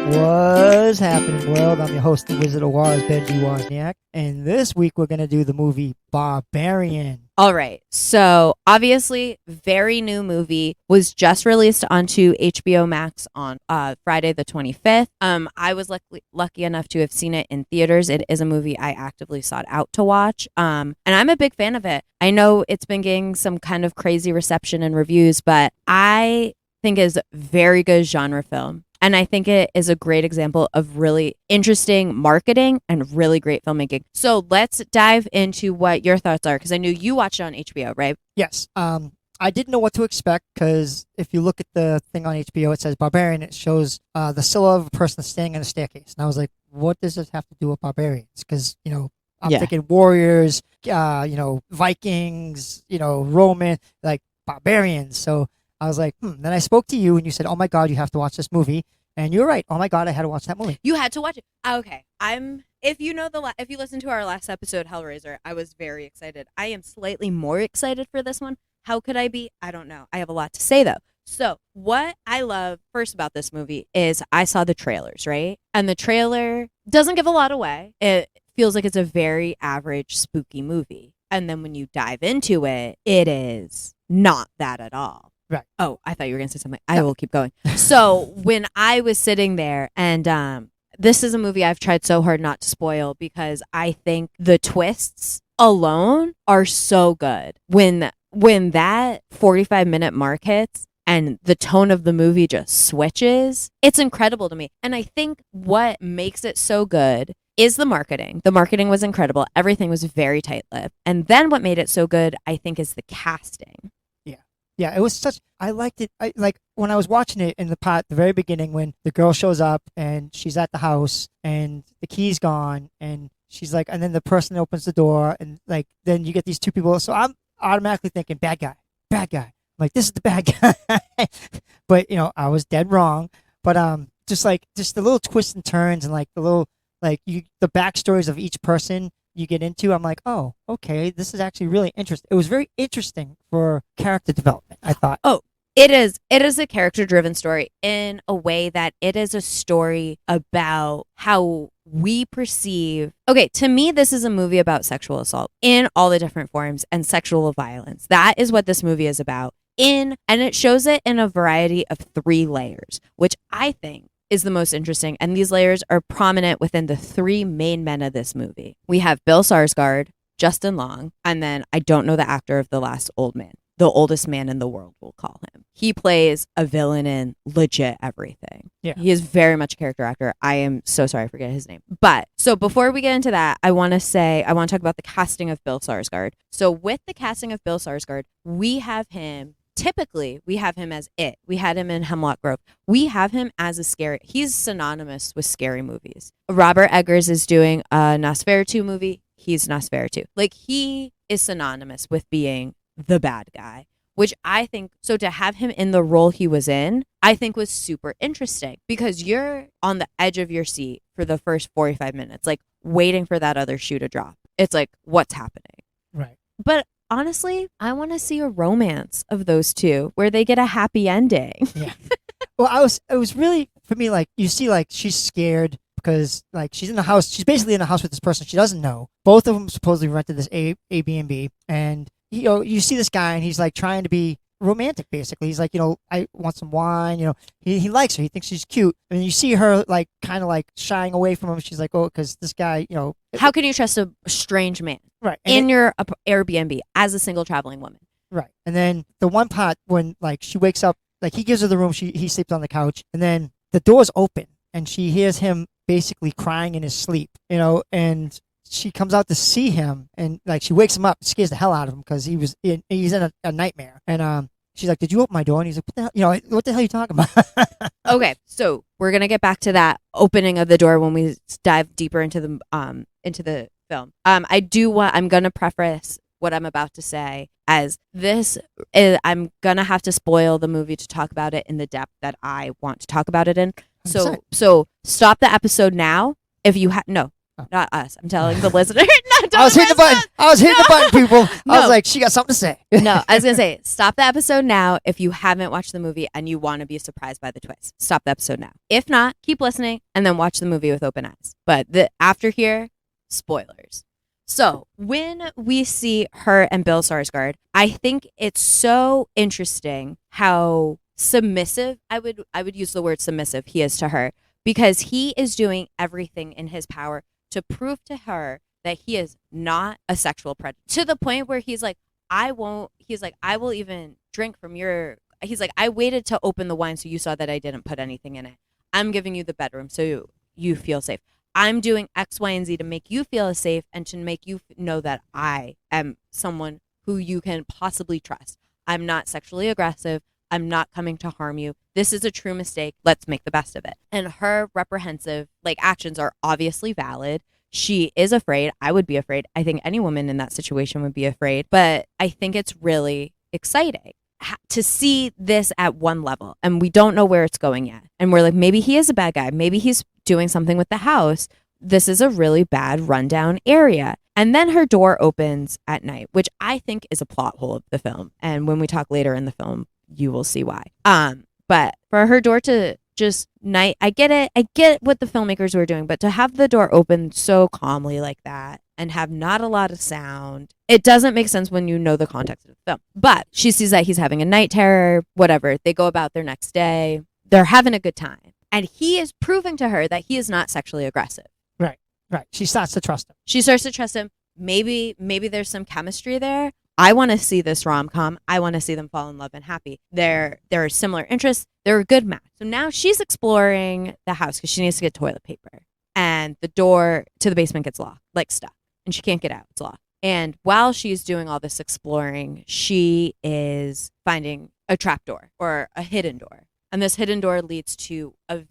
What's happening, world? I'm your host, the Wizard of Woz, Benji Wozniak, and this week we're gonna do the movie Barbarian. All right. So obviously, very new movie, was just released onto HBO Max on Friday the 25th. I was lucky enough to have seen it in theaters. It is a movie I actively sought out to watch. And I'm a big fan of it. I know it's been getting some kind of crazy reception and reviews, but I think it's a very good genre film. And I think it is a great example of really interesting marketing and really great filmmaking. So let's dive into what your thoughts are, because I knew you watched it on HBO, right? Yes. I didn't know what to expect because if you look at the thing on HBO, it says Barbarian. It shows the silhouette of a person standing on a staircase, and I was like, "What does this have to do with barbarians?" Because I'm thinking warriors, Vikings, Roman, like barbarians. So I was like, Then I spoke to you, and you said, "Oh my God, you have to watch this movie." And you're right. Oh my God, I had to watch that movie. You had to watch it. Okay. If you know if you listened to our last episode, Hellraiser, I was very excited. I am slightly more excited for this one. How could I be? I don't know. I have a lot to say though. So what I love first about this movie is I saw the trailers, right? And the trailer doesn't give a lot away. It feels like it's a very average spooky movie. And then when you dive into it, it is not that at all. Right. Oh, I thought you were going to say something. I will keep going. So when I was sitting there, and this is a movie I've tried so hard not to spoil because I think the twists alone are so good. When that 45-minute mark hits and the tone of the movie just switches, it's incredible to me. And I think what makes it so good is the marketing. The marketing was incredible. Everything was very tight-lipped. And then what made it so good, I think, is the casting. Yeah, it was I liked it. Like when I was watching it in the very beginning, when the girl shows up and she's at the house and the key's gone and she's like, and then the person opens the door and like, then you get these two people. So I'm automatically thinking bad guy. I'm like, this is the bad guy. But I was dead wrong. But just the little twists and turns and like the little, the backstories of each person you get into, I'm like, oh, okay, this is actually really interesting. It was very interesting for character development, I thought. Oh, it is a character-driven story in a way that it is a story about how we perceive. Okay, to me, this is a movie about sexual assault in all the different forms and sexual violence. That is what this movie is about. And it shows it in a variety of 3 layers, which I think is the most interesting, and these layers are prominent within the 3 main men of this movie. We have Bill Skarsgård, Justin Long, and then I don't know the actor of the last old man. The oldest man in the world, we'll call him. He plays a villain in legit everything. Yeah. He is very much a character actor. I am so sorry I forget his name. But so before we get into that, I want to talk about the casting of Bill Skarsgård. So with the casting of Bill Skarsgård, typically, we have him as It. We had him in Hemlock Grove. We have him as he's synonymous with scary movies. Robert Eggers is doing a Nosferatu movie. He's Nosferatu. Like, he is synonymous with being the bad guy, which I think, so to have him in the role he was in, I think was super interesting because you're on the edge of your seat for the first 45 minutes, like waiting for that other shoe to drop. It's like, what's happening? Right. But honestly, I want to see a romance of those two where they get a happy ending. Yeah. Well, it was really, for me, like, you see, like, she's scared because, like, she's in the house. She's basically in the house with this person she doesn't know. Both of them supposedly rented this Airbnb. And, you see this guy and he's, like, trying to be romantic, basically. He's like, I want some wine. He likes her. He thinks she's cute. And you see her, like, kind of, like, shying away from him. She's like, oh, because this guy, How can you trust a strange man? Right. In your Airbnb as a single traveling woman. Right. And then the one part when, like, she wakes up, like, he gives her the room, he sleeps on the couch, and then the door's open, and she hears him basically crying in his sleep, and she comes out to see him, and, like, she wakes him up, scares the hell out of him because he's in a nightmare. And she's like, did you open my door? And he's like, what the hell, what the hell are you talking about? Okay, so we're going to get back to that opening of the door when we dive deeper into the film. I'm going to preface what I'm about to say as I'm going to have to spoil the movie to talk about it in the depth that I want to talk about it in. So stop the episode now. If you no, Not us. I'm telling the listener. No, don't I was hitting the button. us. I was hitting the button, people. I No. was like, she got something to say. No, I was going to say, stop the episode now if you haven't watched the movie and you want to be surprised by the twist. Stop the episode now. If not, keep listening and then watch the movie with open eyes. But after here, spoilers. So when we see her and Bill Skarsgård, I think it's so interesting how submissive, I would use the word submissive, he is to her, because he is doing everything in his power to prove to her that he is not a sexual predator, to the point where he's like, I will even drink from your, he's like, I waited to open the wine so you saw that I didn't put anything in it. I'm giving you the bedroom so you feel safe. I'm doing X, Y, and Z to make you feel safe and to make you know that I am someone who you can possibly trust. I'm not sexually aggressive. I'm not coming to harm you. This is a true mistake. Let's make the best of it. And her reprehensive actions are obviously valid. She is afraid. I would be afraid. I think any woman in that situation would be afraid. But I think it's really exciting to see this at one level. And we don't know where it's going yet. And we're like, maybe he is a bad guy. Maybe he's doing something with the house. This is a really bad rundown area. And then her door opens at night, which I think is a plot hole of the film. And when we talk later in the film, you will see why. But for her door to just night, I get it. I get what the filmmakers were doing, but to have the door open so calmly like that and have not a lot of sound, it doesn't make sense when you know the context of the film. But she sees that he's having a night terror, whatever. They go about their next day. They're having a good time. And he is proving to her that he is not sexually aggressive. Right. She starts to trust him. She starts to trust him. Maybe there's some chemistry there. I want to see this rom-com. I want to see them fall in love and happy. There are similar interests. They're a good match. So now she's exploring the house because she needs to get toilet paper. And the door to the basement gets locked, stuck. And she can't get out. It's locked. And while she's doing all this exploring, she is finding a trapdoor or a hidden door. And this hidden door leads to a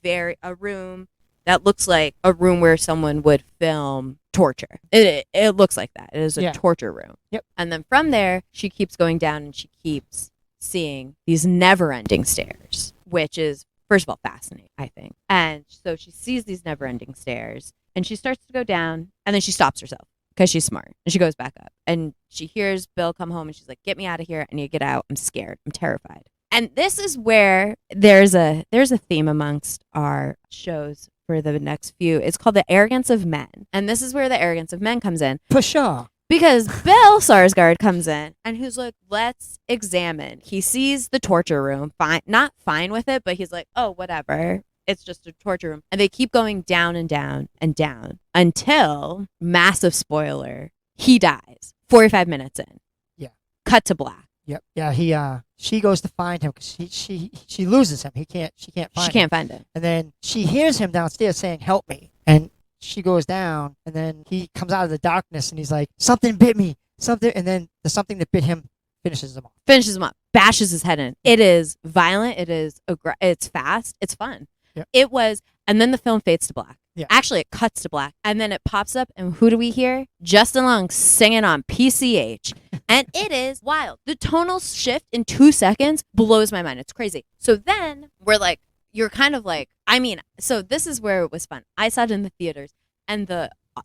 room that looks like a room where someone would film torture. It looks like that. It is a torture room. Yep. And then from there, she keeps going down and she keeps seeing these never-ending stairs, which is, first of all, fascinating, I think. And so she sees these never-ending stairs and she starts to go down and then she stops herself because she's smart and she goes back up and she hears Bill come home and she's like, get me out of here. I need to get out. I'm scared. I'm terrified. And this is where there's a theme amongst our shows for the next few. It's called The Arrogance of Men. And this is where the arrogance of men comes in. For sure. Because Bill Skarsgård comes in and who's like, let's examine. He sees the torture room, not fine with it, but he's like, oh, whatever. It's just a torture room. And they keep going down and down and down until, massive spoiler, he dies 45 minutes in. Yeah. Cut to black. Yep. Yeah. She goes to find him because she loses him. She can't find him. And then she hears him downstairs saying, "Help me!" And she goes down, and then he comes out of the darkness, and he's like, "Something bit me, something." And then the something that bit him finishes him off. Bashes his head in. It is violent. It is it's fast. It's fun. Yep. It was, and then the film fades to black. Yeah. Actually, it cuts to black, and then it pops up, and who do we hear? Justin Long singing on PCH, and it is wild. The tonal shift in 2 seconds blows my mind. It's crazy. So then we're like, you're kind of like, so this is where it was fun. I saw it in the theaters, and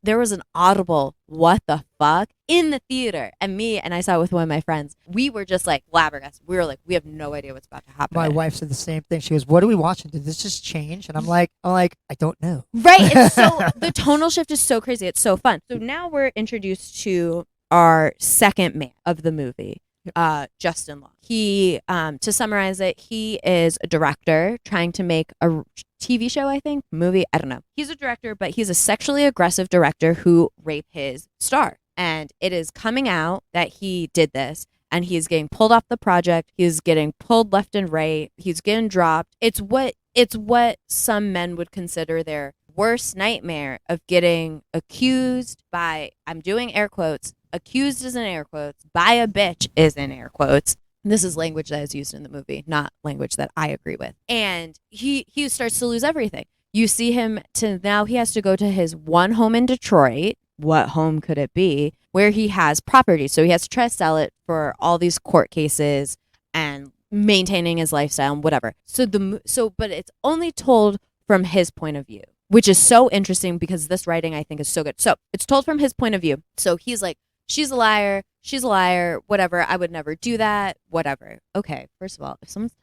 there was an audible "what the fuck" in the theater, and I saw it with one of my friends. We were just like flabbergasted. We were like, we have no idea what's about to happen. My wife said the same thing. She goes, "What are we watching? Did this just change?" And I'm like, I don't know. Right. It's so the tonal shift is so crazy. It's so fun. So now we're introduced to our second man of the movie, Justin Long. He, to summarize it, he is a director trying to make a TV show, I think, movie. I don't know. He's a director, but he's a sexually aggressive director who raped his star. And it is coming out that he did this. And he's getting pulled off the project. He's getting pulled left and right. He's getting dropped. It's what some men would consider their worst nightmare of getting accused by, I'm doing air quotes, accused is in air quotes, by a bitch is in air quotes. This is language that is used in the movie, not language that I agree with. And he starts to lose everything. You see him now he has to go to his one home in Detroit. What home could it be? Where he has property. So he has to try to sell it for all these court cases and maintaining his lifestyle and whatever. But it's only told from his point of view. which is so interesting because this writing I think is so good. So it's told from his point of view. So he's like, she's a liar, whatever, I would never do that, whatever. Okay, first of all, if someone's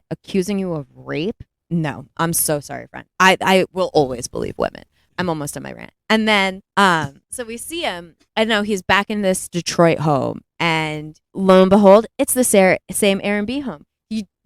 accusing you of rape, no, I'm so sorry, friend. I will always believe women. I'm almost on my rant. And then, so we see him. I know he's back in this Detroit home, and lo and behold, it's the same Airbnb home.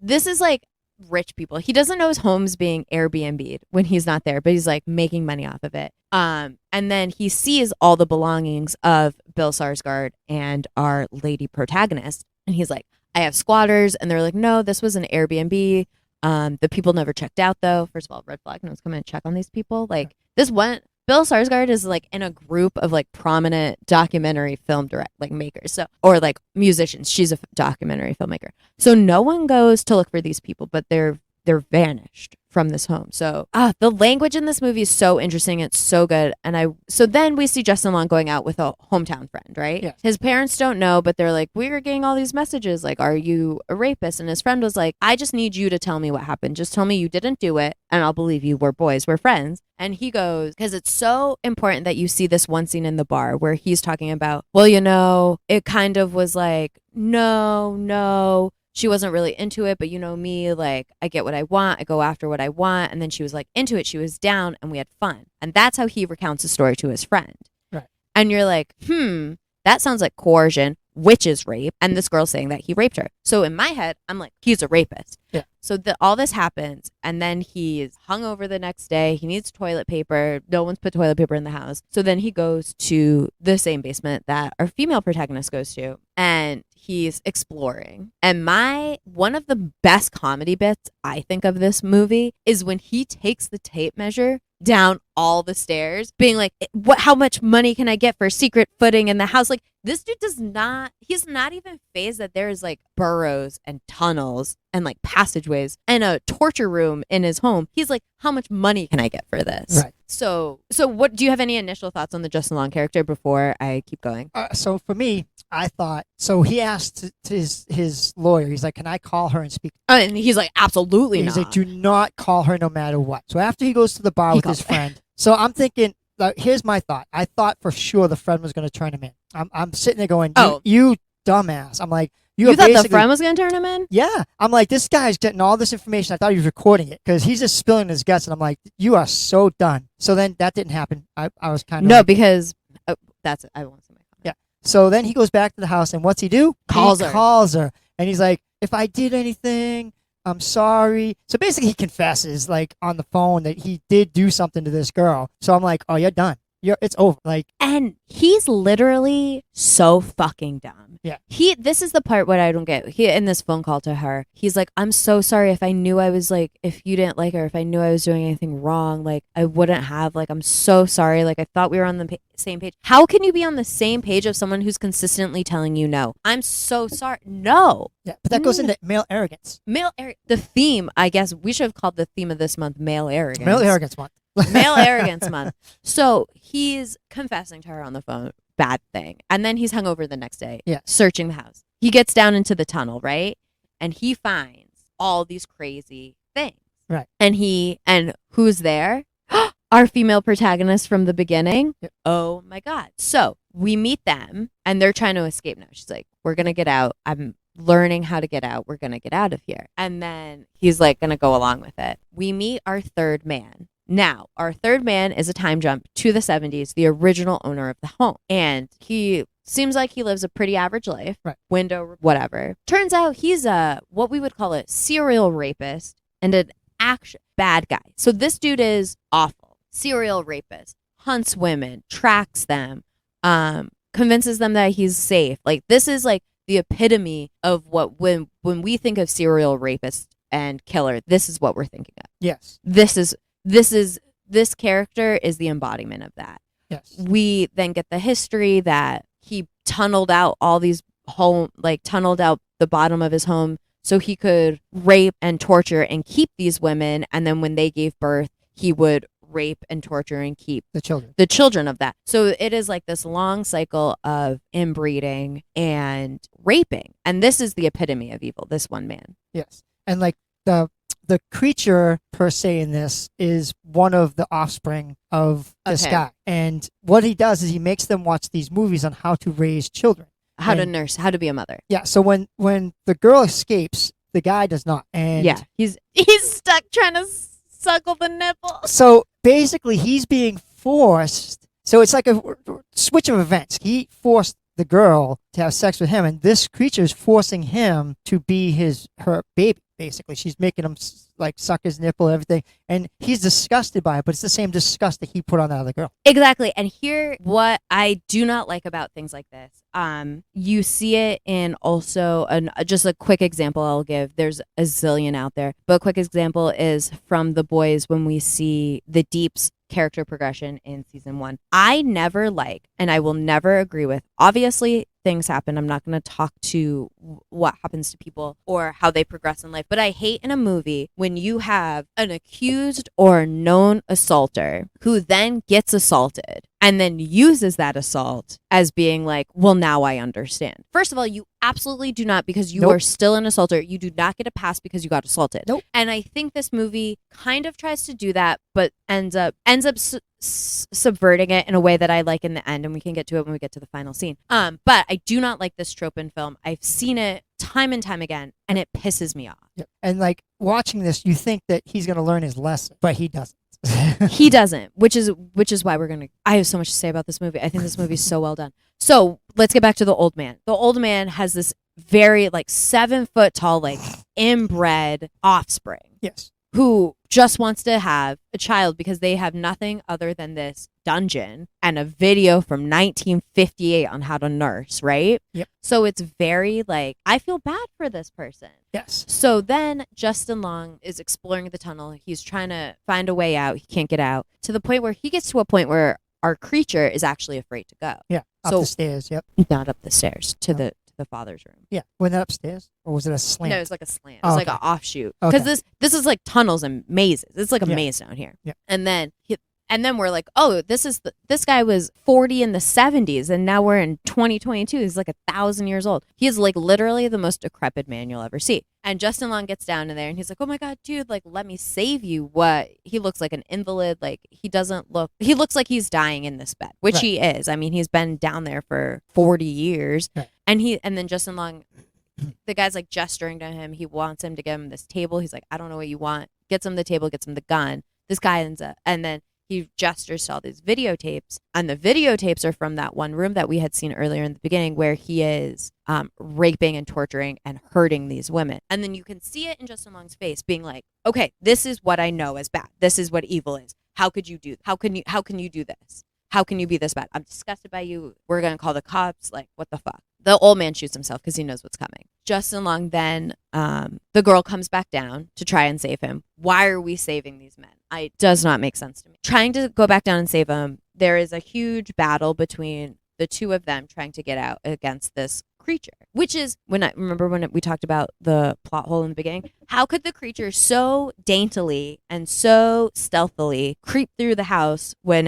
This is like rich people. He doesn't know his home's being Airbnb'd when he's not there, but he's like making money off of it. And then he sees all the belongings of Bill Skarsgård and our lady protagonist, and he's like, I have squatters, and they're like, no, this was an Airbnb. The people never checked out though. First of all, red flag. No one's coming to check on these people. Like this one, Bill Skarsgård is like in a group of like prominent documentary film makers. So, or like musicians. She's a documentary filmmaker. So no one goes to look for these people, but they're vanished from this home. So the language in this movie is so interesting. It's so good. And so then we see Justin Long going out with a hometown friend, right? Yeah. His parents don't know, but they're like, we were getting all these messages like, are you a rapist? And his friend was like, I just need you to tell me what happened. Just tell me you didn't do it and I'll believe you. We're boys, we're friends. And he goes, because it's so important that you see this one scene in the bar where he's talking about, well, you know, it kind of was like, no, she wasn't really into it, but you know me, like I get what I want, I go after what I want. And then she was like into it, she was down, and we had fun. And that's how he recounts the story to his friend. Right. And you're like, that sounds like coercion, which is rape. And this girl's saying that he raped her. So in my head, I'm like, he's a rapist. Yeah. So all this happens, and then he's hungover the next day. He needs toilet paper. No one's put toilet paper in the house. So then he goes to the same basement that our female protagonist goes to, and he's exploring. And one of the best comedy bits I think of this movie is when he takes the tape measure down all the stairs, being like, how much money can I get for secret footing in the house? Like, this dude he's not even fazed that there's like burrows and tunnels and like passageways and a torture room in his home. He's like, how much money can I get for this? Right. So what do you have any initial thoughts on the Justin Long character before I keep going? So for me, I thought, so he asked his lawyer, he's like, can I call her and speak? And he's like, absolutely not. He's like, do not call her no matter what. So after he goes to the bar with his friend, so I'm thinking, here's my thought. I thought for sure the friend was going to turn him in. I'm sitting there going, you dumbass. I'm like, you thought the friend was going to turn him in? Yeah. I'm like, this guy's getting all this information. I thought he was recording it because he's just spilling his guts. And I'm like, you are so done. So then that didn't happen. I was kind of because that's it. I won't say my comment. Yeah. So then he goes back to the house, and what's he do? Calls her. And he's like, if I did anything, I'm sorry. So basically he confesses like on the phone that he did do something to this girl. So I'm like, oh, you're done. It's over. Like, and he's literally so fucking dumb. Yeah. This is the part what I don't get. He in this phone call to her, he's like, I'm so sorry if I knew I was like, if you didn't like her, if I knew I was doing anything wrong, like I wouldn't have, like, I'm so sorry. Like I thought we were on the same page. How can you be on the same page of someone who's consistently telling you no? I'm so sorry. No. Yeah, but that goes into male arrogance. The theme, I guess we should have called the theme of this month male arrogance. Male arrogance month. Male arrogance month. So he's confessing to her on the phone, bad thing. And then he's hungover the next day, searching the house. He gets down into the tunnel, right? And he finds all these crazy things. Right. And who's there? Our female protagonist from the beginning. Yep. Oh my God. So we meet them and they're trying to escape now. She's like, we're going to get out. I'm learning how to get out. We're going to get out of here. And then he's like going to go along with it. We meet our third man. Now, our third man is a time jump to the 70s, the original owner of the home. And he seems like he lives a pretty average life, right? Window, whatever. Turns out he's what we would call a serial rapist and an bad guy. So this dude is awful. Serial rapist, hunts women, tracks them, convinces them that he's safe. Like, this is like the epitome of what when we think of serial rapist and killer, this is what we're thinking of. Yes. This character is the embodiment of that. Yes. We then get the history that he tunneled out tunneled out the bottom of his home so he could rape and torture and keep these women. And then when they gave birth, he would rape and torture and keep the children of that. So it is like this long cycle of inbreeding and raping. And this is the epitome of evil, this one man. Yes. And like the the creature per se in this is one of the offspring of this Okay. guy. And what he does is he makes them watch these movies on how to raise children. How to And- nurse, how to be a mother. Yeah. So when the girl escapes, the guy does not. And Yeah, he's stuck trying to suckle the nipple. so basically, he's being forced. So it's like a switch of events. He forced the girl to have sex with him, and this creature is forcing him to be her baby. Basically, she's making him like suck his nipple, everything, and he's disgusted by it. But it's the same disgust that he put on that other girl. Exactly. And here, what I do not like about things like this, you see it in also, just a quick example I'll give. There's a zillion out there, but a quick example is from The Boys when we see the Deep's character progression in season 1. I never like, and I will never agree with, obviously things happen. I'm not going to talk to what happens to people or how they progress in life, but I hate in a movie when you have an accused or known assaulter who then gets assaulted and then uses that assault as being like, well, now I understand. First of all, you absolutely do not, because you Nope. are still an assaulter. You do not get a pass because you got assaulted. Nope. And I think this movie kind of tries to do that, but ends up subverting it in a way that I like in the end, and we can get to it when we get to the final scene. But I do not like this trope in film. I've seen it time and time again, and it pisses me off. Yep. And like watching this, you think that he's going to learn his lesson, but he doesn't. He doesn't, which is why I have so much to say about this movie. I think this movie is so well done. So let's get back to the old man. The old man has this very 7 foot tall, inbred offspring Yes. who just wants to have a child because they have nothing other than this dungeon and a video from 1958 on how to nurse, right? Yep. So it's very I feel bad for this person. Yes. So then Justin Long is exploring the tunnel. He's trying to find a way out. He can't get out, to the point where he gets to a point where our creature is actually afraid to go. Yeah. Up So- the stairs. Yep. Not up the stairs to the father's room. Yeah. Went upstairs, or was it a slant? No, it was like a slant. It was Oh, like okay. an offshoot. Because Okay. this is like tunnels and mazes. It's like a Yeah. maze down here. Yeah. And then we're like, oh, this guy was 40 in the 70s, and now we're in 2022. He's like 1,000 years old. He is literally the most decrepit man you'll ever see. And Justin Long gets down in there, and he's like, oh my God, dude, let me save you. What? He looks like an invalid. He looks like he's dying in this bed, which Right. he is. I mean, he's been down there for 40 years. Right. And then Justin Long, the guy's gesturing to him. He wants him to give him this table. He's like, I don't know what you want. Gets him the table, gets him the gun. This guy ends up, and then he gestures to all these videotapes, and the videotapes are from that one room that we had seen earlier in the beginning where he is raping and torturing and hurting these women. And then you can see it in Justin Long's face being like, okay, this is what I know as bad. This is what evil is. How could you do? How can you do this? How can you be this bad? I'm disgusted by you. We're going to call the cops. What the fuck? The old man shoots himself because he knows what's coming. Justin Long then, the girl comes back down to try and save him. Why are we saving these men? It does not make sense to me. Trying to go back down and save him, there is a huge battle between the two of them trying to get out against this creature, which is when we talked about the plot hole in the beginning. How could the creature so daintily and so stealthily creep through the house when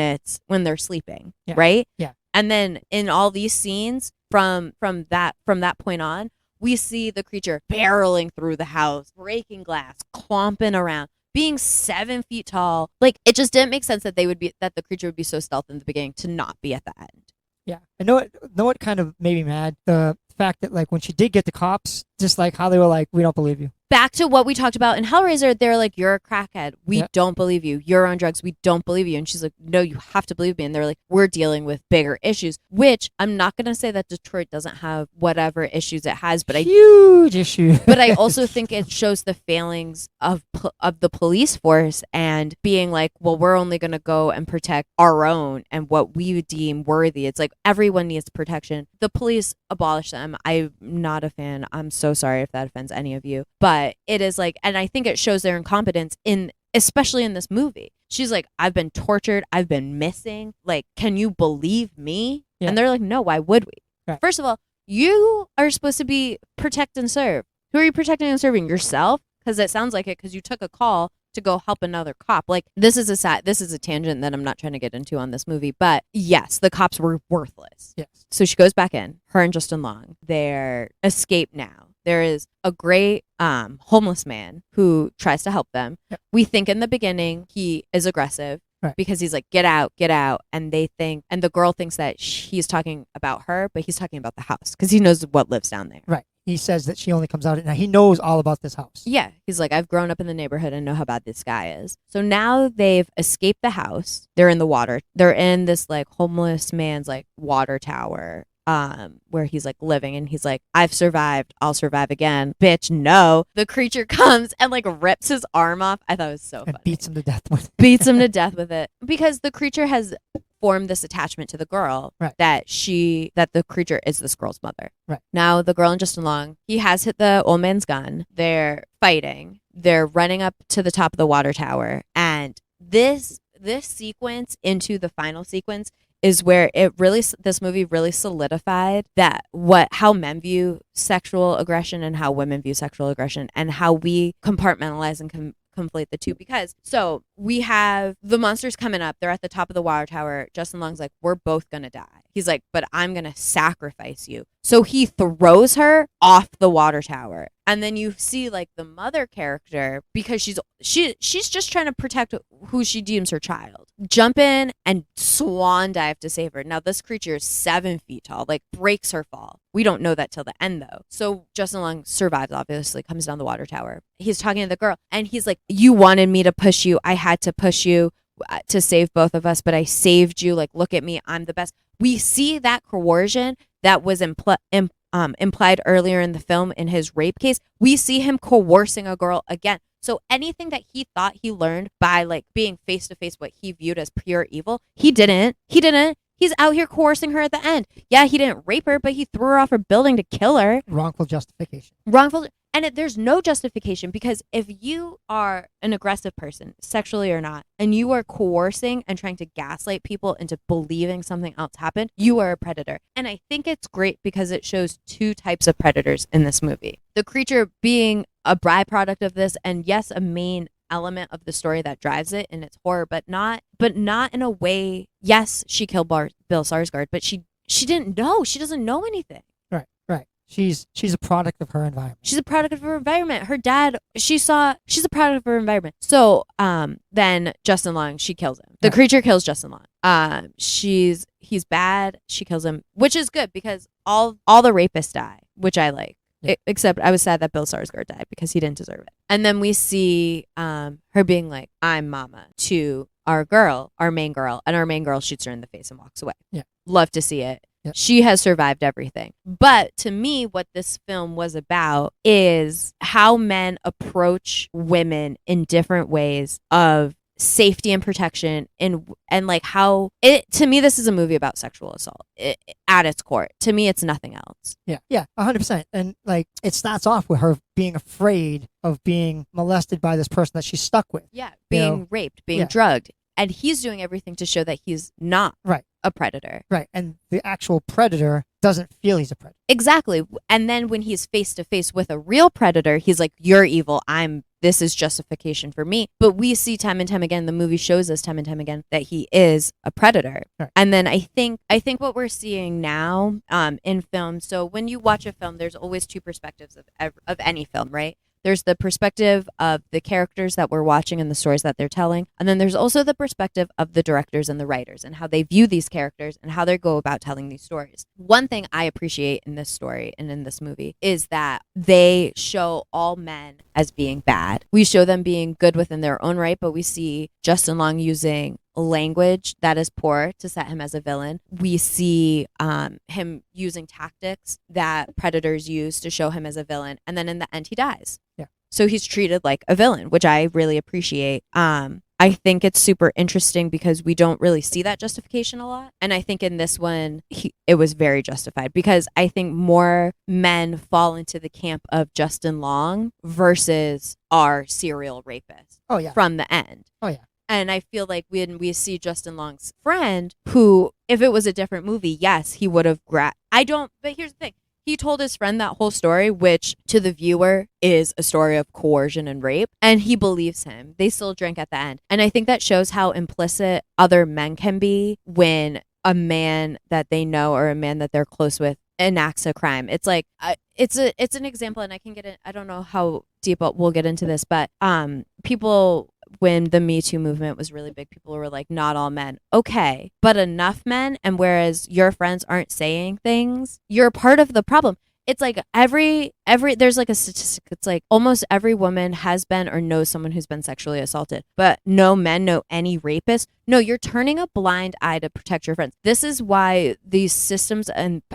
they're sleeping, Yeah. right? Yeah. And then in all these scenes from that point on, we see the creature barreling through the house, breaking glass, clomping around, being 7 feet tall. It just didn't make sense that the creature would be so stealth in the beginning to not be at the end. Yeah. I know what kind of made me mad? The fact that when she did get the cops, just how they were like, we don't believe you. Back to what we talked about in Hellraiser, they're like, you're a crackhead. We Yeah. don't believe you. You're on drugs. We don't believe you. And she's like, no, you have to believe me. And they're like, we're dealing with bigger issues, which I'm not going to say that Detroit doesn't have whatever issues it has, but Huge issue. but I also think it shows the failings of the police force and being like, well, we're only going to go and protect our own and what we deem worthy. It's like everyone needs protection. The police abolish them. I'm not a fan. I'm so sorry if that offends any of you, but it is and I think it shows their incompetence especially in this movie. She's like, I've been tortured. I've been missing. Can you believe me? Yeah. And they're like, no, why would we? Right. First of all, you are supposed to be protect and serve. Who are you protecting and serving? Yourself? Because it sounds like it, because you took a call to go help another cop. This is a tangent that I'm not trying to get into on this movie, but yes, the cops were worthless. Yes. So she goes back in, her and Justin Long. They're escaped now. There is a great homeless man who tries to help them. Yep. We think in the beginning he is aggressive. Right. Because he's like, get out. And they think, and the girl thinks that he's talking about her, but he's talking about the house because he knows what lives down there. Right. He says that she only comes out at night. He knows all about this house. Yeah. He's like, I've grown up in the neighborhood and know how bad this guy is. So now they've escaped the house. They're in the water. They're in this like homeless man's like water tower. Where he's like living and he's like, I've survived, I'll survive again. Bitch, no. The creature comes and like rips his arm off. I thought it was so funny. And beats him to death with it. Beats him to death with it. Because the creature has formed this attachment to the girl right. that the creature is this girl's mother. Right. Now the girl and Justin Long, he has hit the old man's gun. They're fighting. They're running up to the top of the water tower. And this sequence into the final sequence is where this movie really solidified that how men view sexual aggression and how women view sexual aggression and how we compartmentalize and conflate the two. Because so we have the monsters coming up. They're at the top of the water tower. Justin Long's like, we're both going to die. He's like, but I'm going to sacrifice you. So he throws her off the water tower. And then you see like the mother character, because she's just trying to protect who she deems her child, jump in and swan dive to save her. Now this creature is 7 feet tall, like breaks her fall. We don't know that till the end though. So Justin Long survives, obviously, comes down the water tower. He's talking to the girl and he's like, you wanted me to push you. I had to push you to save both of us, but I saved you. Like, look at me. I'm the best. We see that coercion that was implied earlier in the film in his rape case. We see him coercing a girl again. So anything that he thought he learned by like being face to face what he viewed as pure evil, he didn't. He's out here coercing her at the end. Yeah, he didn't rape her, but he threw her off her building to kill her. Wrongful justification. And there's no justification, because if you are an aggressive person, sexually or not, and you are coercing and trying to gaslight people into believing something else happened, you are a predator. And I think it's great because it shows two types of predators in this movie. The creature being a byproduct of this, and yes, a main element of the story that drives it in its horror, but not in a way. Yes, she killed Bill Skarsgård, but she didn't know. She doesn't know anything. Right. She's a product of her environment. She's a product of her environment. Her dad, she's a product of her environment. So then Justin Long, she kills him. The creature kills Justin Long. He's bad. She kills him, which is good because all the rapists die, which I like. Yeah. Except I was sad that Bill Skarsgård died because he didn't deserve it. And then we see her being like, I'm mama to our main girl, and our main girl shoots her in the face and walks away. Yeah. Love to see it. Yep. She has survived everything. But to me, what this film was about is how men approach women in different ways of safety and protection, and like how to me, this is a movie about sexual assault at its core. To me, it's nothing else. Yeah 100%. And like it starts off with her being afraid of being molested by this person that she's stuck with, being raped, being drugged, and he's doing everything to show that he's not a predator, and the actual predator doesn't feel he's a predator. Exactly. And then when he's face to face with a real predator, he's like, you're evil, this is justification for me. But we see time and time again, the movie shows us time and time again that he is a predator. Right. And then I think what we're seeing now in film, so when you watch a film, there's always two perspectives of any film, right? There's the perspective of the characters that we're watching and the stories that they're telling. And then there's also the perspective of the directors and the writers and how they view these characters and how they go about telling these stories. One thing I appreciate in this story and in this movie is that they show all men as being bad. We show them being good within their own right, but we see Justin Long using language that is poor to set him as a villain. We see him using tactics that predators use to show him as a villain, and then in the end he dies. Yeah. So he's treated like a villain, which I really appreciate. I think it's super interesting because we don't really see that justification a lot, and I think in this one it was very justified, because I think more men fall into the camp of Justin Long versus our serial rapist. Oh yeah. From the end. Oh yeah. And I feel like when we see Justin Long's friend, who, if it was a different movie, yes, he would have but here's the thing. He told his friend that whole story, which to the viewer is a story of coercion and rape, and he believes him. They still drink at the end. And I think that shows how implicit other men can be when a man that they know or a man that they're close with enacts a crime. It's like it's an example, and I can get in. I don't know how deep we'll get into this, but people, when the Me Too movement was really big, people were like, not all men. Okay, but enough men, and whereas your friends aren't saying things, you're part of the problem. It's like every there's like a statistic. It's like almost every woman has been or knows someone who's been sexually assaulted, but no men know any rapist. No, you're turning a blind eye to protect your friends. This is why these systems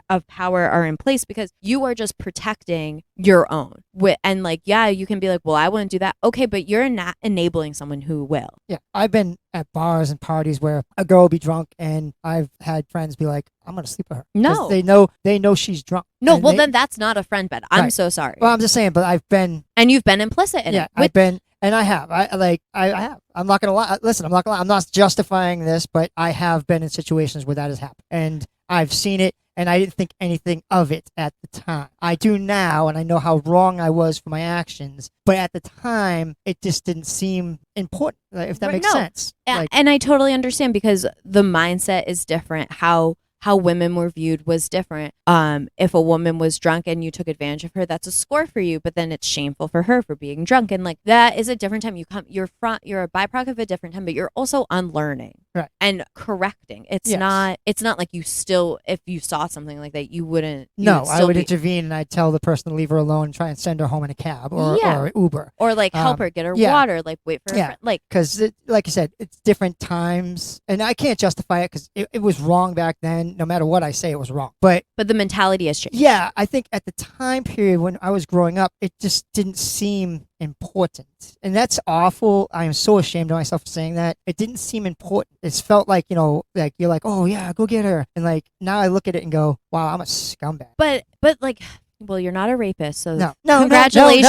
of power are in place, because you are just protecting your own. And like, yeah, you can be like, well, I wouldn't do that. Okay, but you're not enabling someone who will. Yeah, I've been at bars and parties where a girl will be drunk, and I've had friends be like, I'm gonna sleep with her. 'Cause No, they know she's drunk. no. And Well, then that's not a friend bed. I'm Right. so sorry. Well, I'm just saying, but I've been. And you've been implicit in Yeah, it. I've been, and I have. I have. I'm not gonna lie. Listen, I'm not gonna lie. I'm not justifying this, but I have been in situations where that has happened, and I've seen it, and I didn't think anything of it at the time. I do now, and I know how wrong I was for my actions, but at the time, it just didn't seem important. Like, if that Right, makes no. sense. Like, And I totally understand, because the mindset is different. How women were viewed was different. If a woman was drunk and you took advantage of her, that's a score for you, but then it's shameful for her for being drunk. And like, that is a different time. You're a byproduct of a different time, but you're also unlearning Right. and correcting. It's Yes. not like you still, if you saw something like that, you wouldn't. no, I would be, intervene, and I'd tell the person to leave her alone and try and send her home in a cab or Uber. or like help Um, her get her yeah. water, like wait for her Yeah. friend. Like, Because, like you said, it's different times, and I can't justify it because it was wrong back then. No matter what I say, it was wrong. But but the mentality has changed. yeah, I think at the time period when I was growing up, it just didn't seem important, and that's awful. I am so ashamed of myself for saying that. It didn't seem important. It felt like, like you're like, oh yeah, go get her, and like now I look at it and go, wow, I'm a scumbag. But like, well, you're not a rapist, so No, congratulations.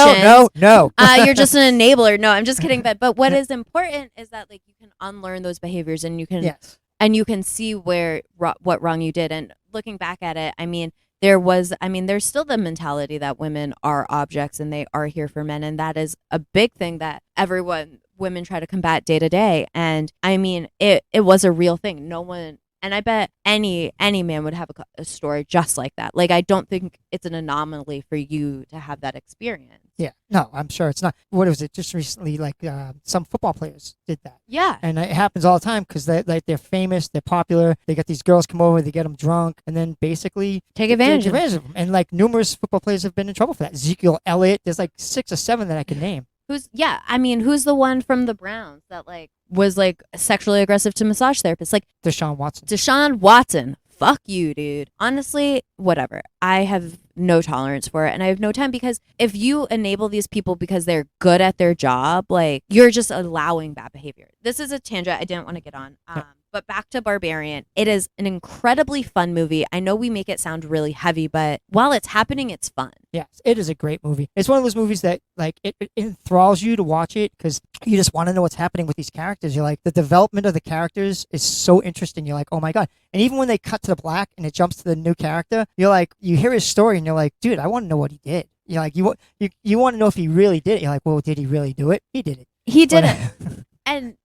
No. You're just an enabler. No, I'm just kidding. But what is important is that like you can unlearn those behaviors, and you can Yes. and you can see what wrong you did. And looking back at it, there's still the mentality that women are objects and they are here for men, and that is a big thing that women try to combat day to day. And I mean, it was a real thing. No one. And I bet any man would have a story just like that. Like, I don't think it's an anomaly for you to have that experience. Yeah, no, I'm sure it's not. What was it? Just recently, like some football players did that, Yeah. and it happens all the time because they're famous, they're popular. They got these girls come over, they get them drunk, and then basically Take advantage of them. And like numerous football players have been in trouble for that. Ezekiel Elliott, there's like 6 or 7 that I can name. Who's the one from the Browns that like was like sexually aggressive to massage therapists? Like Deshaun Watson. Deshaun Watson. Fuck you, dude. Honestly, whatever. I have no tolerance for it, and I have no time, because if you enable these people because they're good at their job, like, you're just allowing bad behavior. This is a tangent I didn't want to get on. But back to Barbarian. It is an incredibly fun movie. I know we make it sound really heavy, but while it's happening, it's fun. Yes, it is a great movie. It's one of those movies that like it enthralls you to watch it because you just want to know what's happening with these characters. You're like, the development of the characters is so interesting. You're like, oh my god. And even when they cut to the black and it jumps to the new character, you're like, you hear his story and you're like, dude, I want to know what he did. You're like, you want to know if he really did it. You're like, well, did he really do it? He did it. He did it. And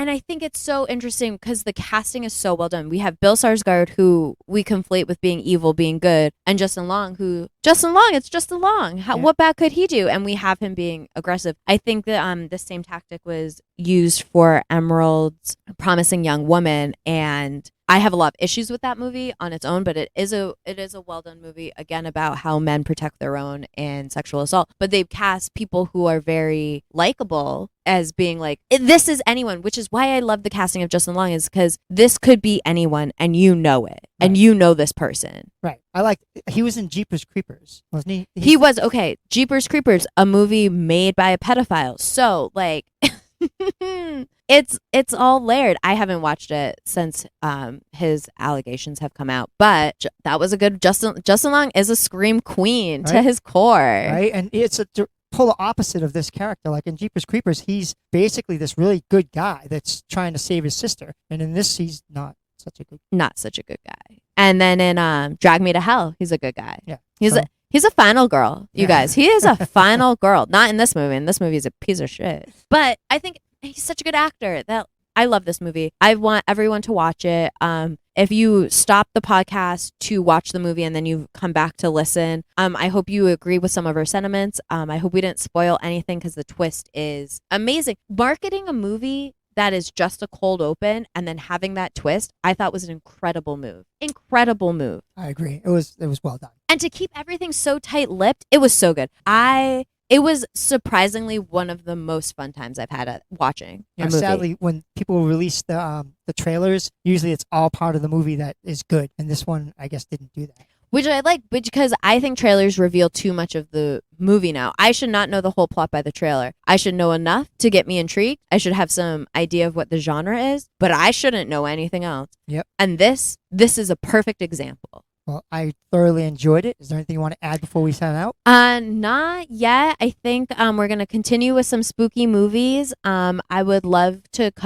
I think it's so interesting because the casting is so well done. We have Bill Skarsgård, who we conflate with being evil, being good, and Justin Long, it's Justin Long. What bad could he do? And we have him being aggressive. I think that the same tactic was used for Emerald's Promising Young Woman, and I have a lot of issues with that movie on its own, but it is a well done movie, again, about how men protect their own in sexual assault. But they've cast people who are very likable as being like, this is anyone, which is why I love the casting of Justin Long, is because this could be anyone, and you know it, and you know this person. Right. He was in Jeepers Creepers, wasn't he? He was, okay, Jeepers Creepers, a movie made by a pedophile. So, like... It's all layered. I haven't watched it since his allegations have come out, but that was a good Justin Long is a scream queen to his core, right? And it's a polar opposite of this character. Like in Jeepers Creepers, he's basically this really good guy that's trying to save his sister, and in this, he's not such a good guy. And then in Drag Me to Hell, he's a good guy. Yeah, he's a final girl, you guys. He is a final girl. Not in this movie. In this movie, he's a piece of shit. But I think he's such a good actor that I love this movie. I want everyone to watch it. if you stop the podcast to watch the movie and then you come back to listen, I hope you agree with some of our sentiments. I hope we didn't spoil anything because the twist is amazing. Marketing a movie that is just a cold open and then having that twist, I thought was an incredible move. Incredible move. I agree. It was well done. And to keep everything so tight-lipped, it was so good. It was surprisingly one of the most fun times I've had at watching a movie. Sadly, when people release the trailers, usually it's all part of the movie that is good, and this one, I guess, didn't do that. Which I like, because I think trailers reveal too much of the movie now. I should not know the whole plot by the trailer. I should know enough to get me intrigued. I should have some idea of what the genre is, but I shouldn't know anything else. Yep. And this is a perfect example. Well, I thoroughly enjoyed it. Is there anything you want to add before we sign out? Not yet. I think we're going to continue with some spooky movies. I would love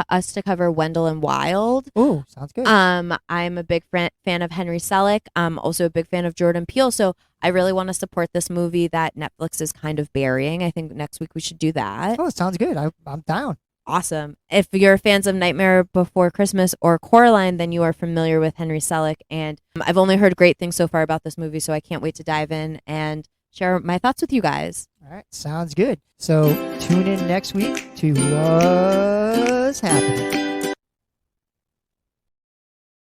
us to cover Wendell and Wild. Oh, sounds good. I'm a big fan of Henry Selick. I'm also a big fan of Jordan Peele. So I really want to support this movie that Netflix is kind of burying. I think next week we should do that. Oh, it sounds good. I'm down. Awesome. If you're fans of Nightmare Before Christmas or Coraline, then you are familiar with Henry Selick. And I've only heard great things so far about this movie, so I can't wait to dive in and share my thoughts with you guys. All right. Sounds good. So tune in next week to What's Happening.